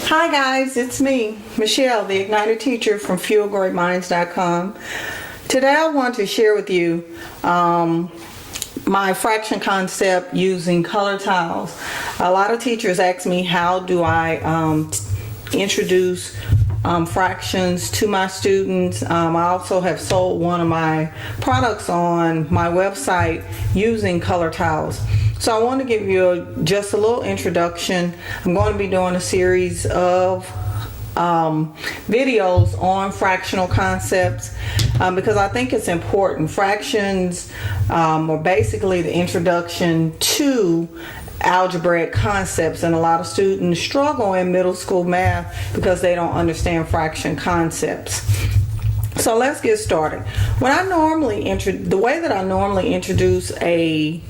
Hi guys, it's me, Michelle, the Ignited Teacher from FuelGreatMinds.com. Today I want to share with you my fraction concept using color tiles. A lot of teachers ask me how do I introduce fractions to my students. I also have sold one of my products on my website using color tiles. So I want to give you just a little introduction. I'm going to be doing a series of videos on fractional concepts because I think it's important. Fractions are basically the introduction to algebraic concepts, and a lot of students struggle in middle school math because they don't understand fraction concepts. So let's get started. The way that I normally introduce a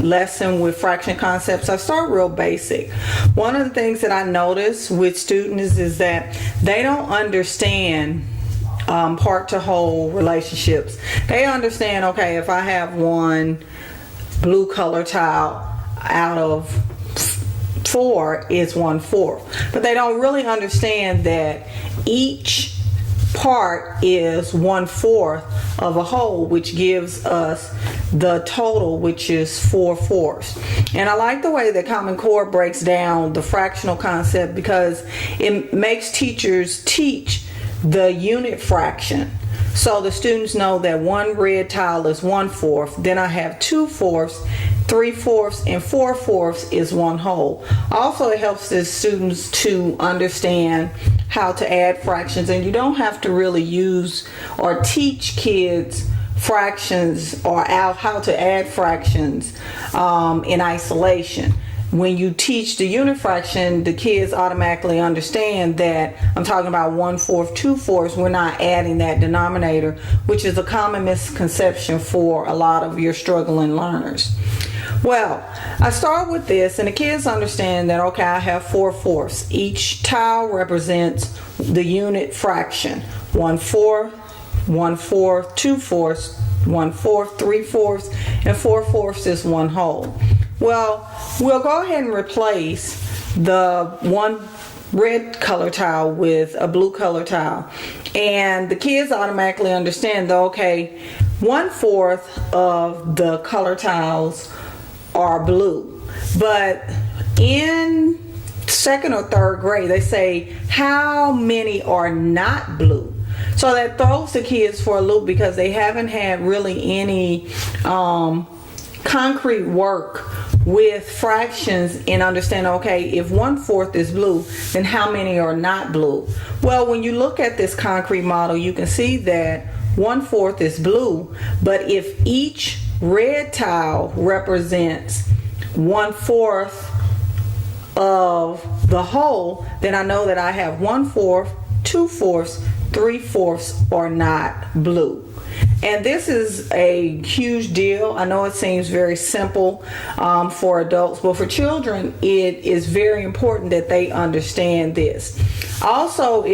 lesson with fraction concepts, I start real basic. One of the things that I notice with students is that they don't understand part to whole relationships. They understand, okay, if I have one blue color tile out of 4 is 1/4, but they don't really understand that each part is 1/4 of a whole, which gives us the total, which is 4/4. And I like the way that Common Core breaks down the fractional concept because it makes teachers teach the unit fraction. So the students know that one red tile is 1/4, then I have 2/4, 3/4, and 4/4 is one whole. Also, it helps the students to understand how to add fractions, and you don't have to really use or teach kids fractions or how to add fractions in isolation. When you teach the unit fraction, the kids automatically understand that I'm talking about 1/4, 2/4. We're not adding that denominator, which is a common misconception for a lot of your struggling learners. Well, I start with this, and the kids understand that, okay, I have 4/4. Each tile represents the unit fraction. 1/4, 1/4, 2/4, 1/4, 3/4, and 4/4 is one whole. Well, we'll go ahead and replace the one red color tile with a blue color tile. And the kids automatically understand that, okay, 1/4 of the color tiles are blue. But in second or third grade, they say, how many are not blue? So that throws the kids for a loop because they haven't had really any concrete work with fractions and understand, okay, if 1/4 is blue, then how many are not blue? Well, when you look at this concrete model, you can see that 1/4 is blue, but if each red tile represents 1/4 of the whole, then I know that I have 1/4, 2/4, 3/4 are not blue. And this is a huge deal. I know it seems very simple for adults, but for children, it is very important that they understand this. Also,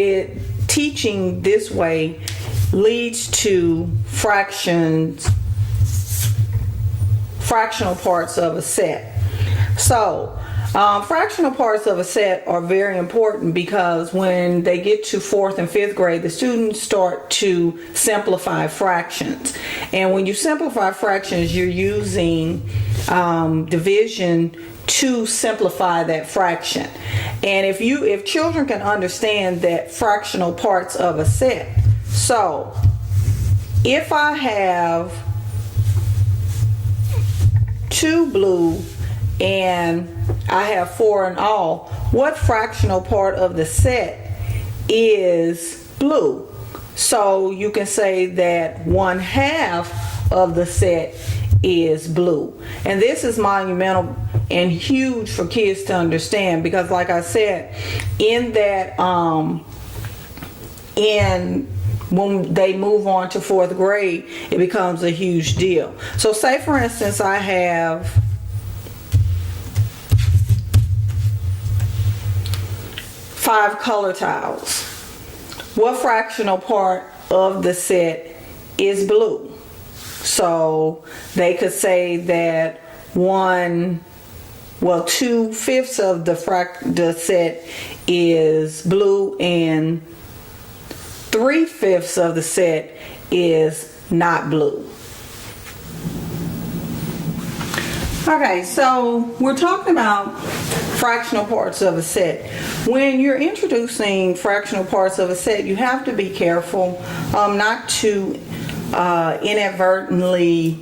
teaching this way leads to fractional parts of a set. So, fractional parts of a set are very important because when they get to 4th and 5th grade, the students start to simplify fractions. And when you simplify fractions, you're using division to simplify that fraction. And if children can understand that fractional parts of a set, so if I have 2 blue and I have 4 in all, what fractional part of the set is blue? So you can say that 1/2 of the set is blue. And this is monumental and huge for kids to understand because, like I said, in that when they move on to 4th grade, it becomes a huge deal. So say, for instance, I have 5 color tiles. What fractional part of the set is blue? So they could say that 1 well, 2/5 of the set is blue and 3/5 of the set is not blue. Okay, so we're talking about fractional parts of a set. When you're introducing fractional parts of a set, you have to be careful not to inadvertently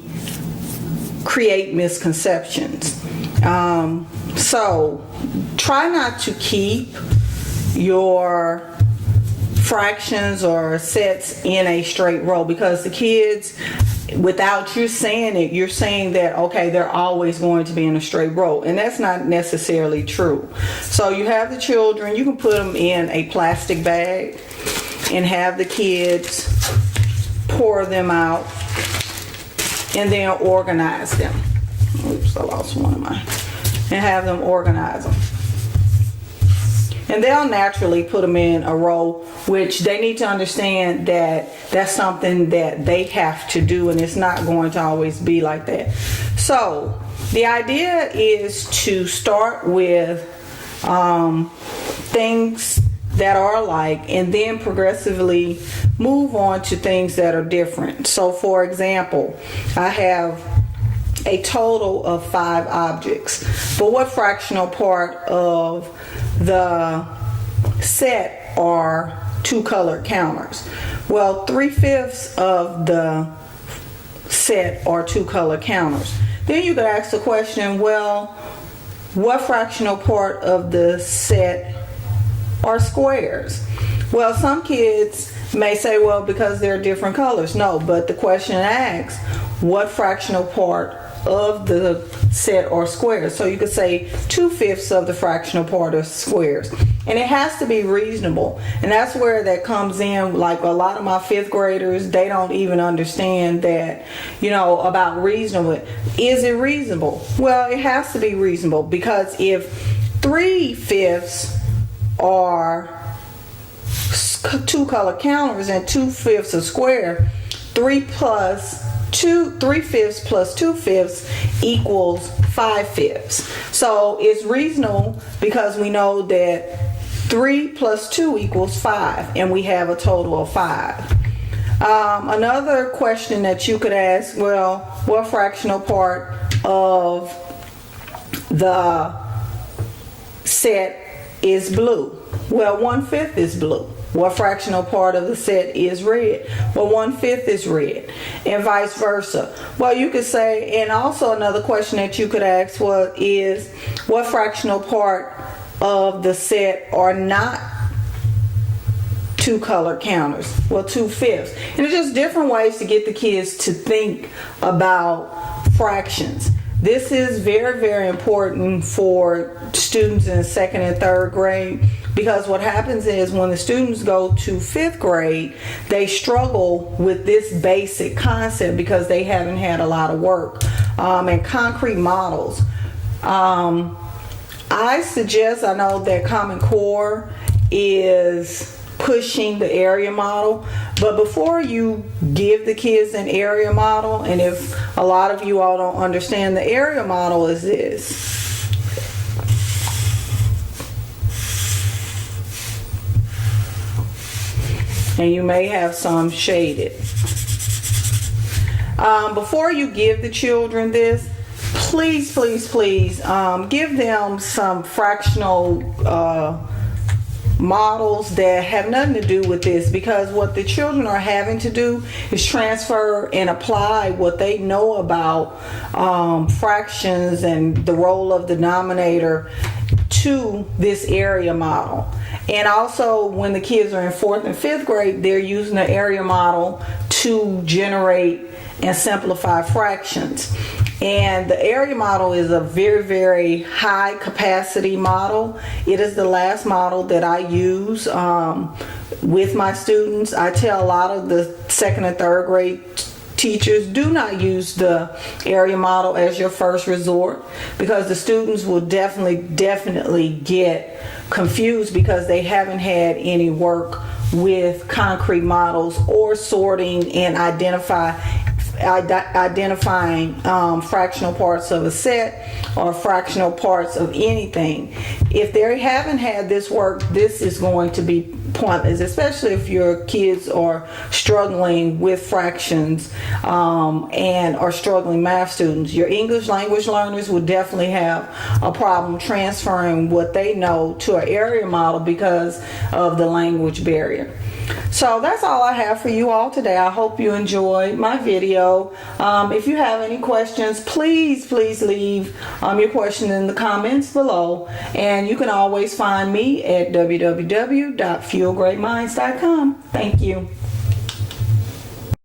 create misconceptions. So try not to keep your fractions or sets in a straight row, because the kids, without you saying it, you're saying that, okay, they're always going to be in a straight row, and that's not necessarily true. So you have the children, you can put them in a plastic bag and have the kids pour them out and then organize them. Oops, I lost one of mine. And have them organize them. And they'll naturally put them in a row, which they need to understand that that's something that they have to do, and it's not going to always be like that. So the idea is to start with things that are alike and then progressively move on to things that are different. So for example, I have a total of 5 objects, but what fractional part of the set are 2 colored counters? Well, 3/5 of the set are 2 colored counters. Then you could ask the question, well, what fractional part of the set are squares? Well, some kids may say, well, because they're different colors. No, but the question asks, what fractional part of the set are squares? So you could say 2/5 of the fractional part are squares, and it has to be reasonable. And that's where that comes in. Like a lot of my 5th graders, they don't even understand that, about reasonable. Is it reasonable? Well, it has to be reasonable, because if 3/5 are 2 color counters and 2/5 a square, 3/5 plus 2/5 equals 5/5. So it's reasonable because we know that 3 plus 2 equals 5, and we have a total of 5. Another question that you could ask, well, what fractional part of the set is blue? Well, 1/5 is blue. What fractional part of the set is red? Well, 1/5 is red, and vice versa. Well, you could say, and also another question that you could ask is what fractional part of the set are not 2 color counters? Well, 2/5. And it's just different ways to get the kids to think about fractions. This is very, very important for students in 2nd and 3rd grade, because what happens is when the students go to 5th grade, they struggle with this basic concept because they haven't had a lot of work. And concrete models. I know that Common Core is pushing the area model, but before you give the kids an area model, and if a lot of you all don't understand, the area model is this. And you may have some shaded. Before you give the children this, please give them some fractional models that have nothing to do with this, because what the children are having to do is transfer and apply what they know about fractions and the role of the denominator to this area model. And also, when the kids are in 4th and 5th grade, they're using the area model to generate and simplify fractions. And the area model is a very, very high capacity model. It is the last model that I use with my students. I tell a lot of the 2nd and 3rd grade teachers, do not use the area model as your first resort, because the students will definitely get confused because they haven't had any work with concrete models or sorting and identifying fractional parts of a set or fractional parts of anything. If they haven't had this work, this is going to be pointless, especially if your kids are struggling with fractions and are struggling math students. Your English language learners will definitely have a problem transferring what they know to an area model because of the language barrier. So that's all I have for you all today. I hope you enjoyed my video. If you have any questions, please leave your question in the comments below. And you can always find me at www.fuelgreatminds.com. Thank you.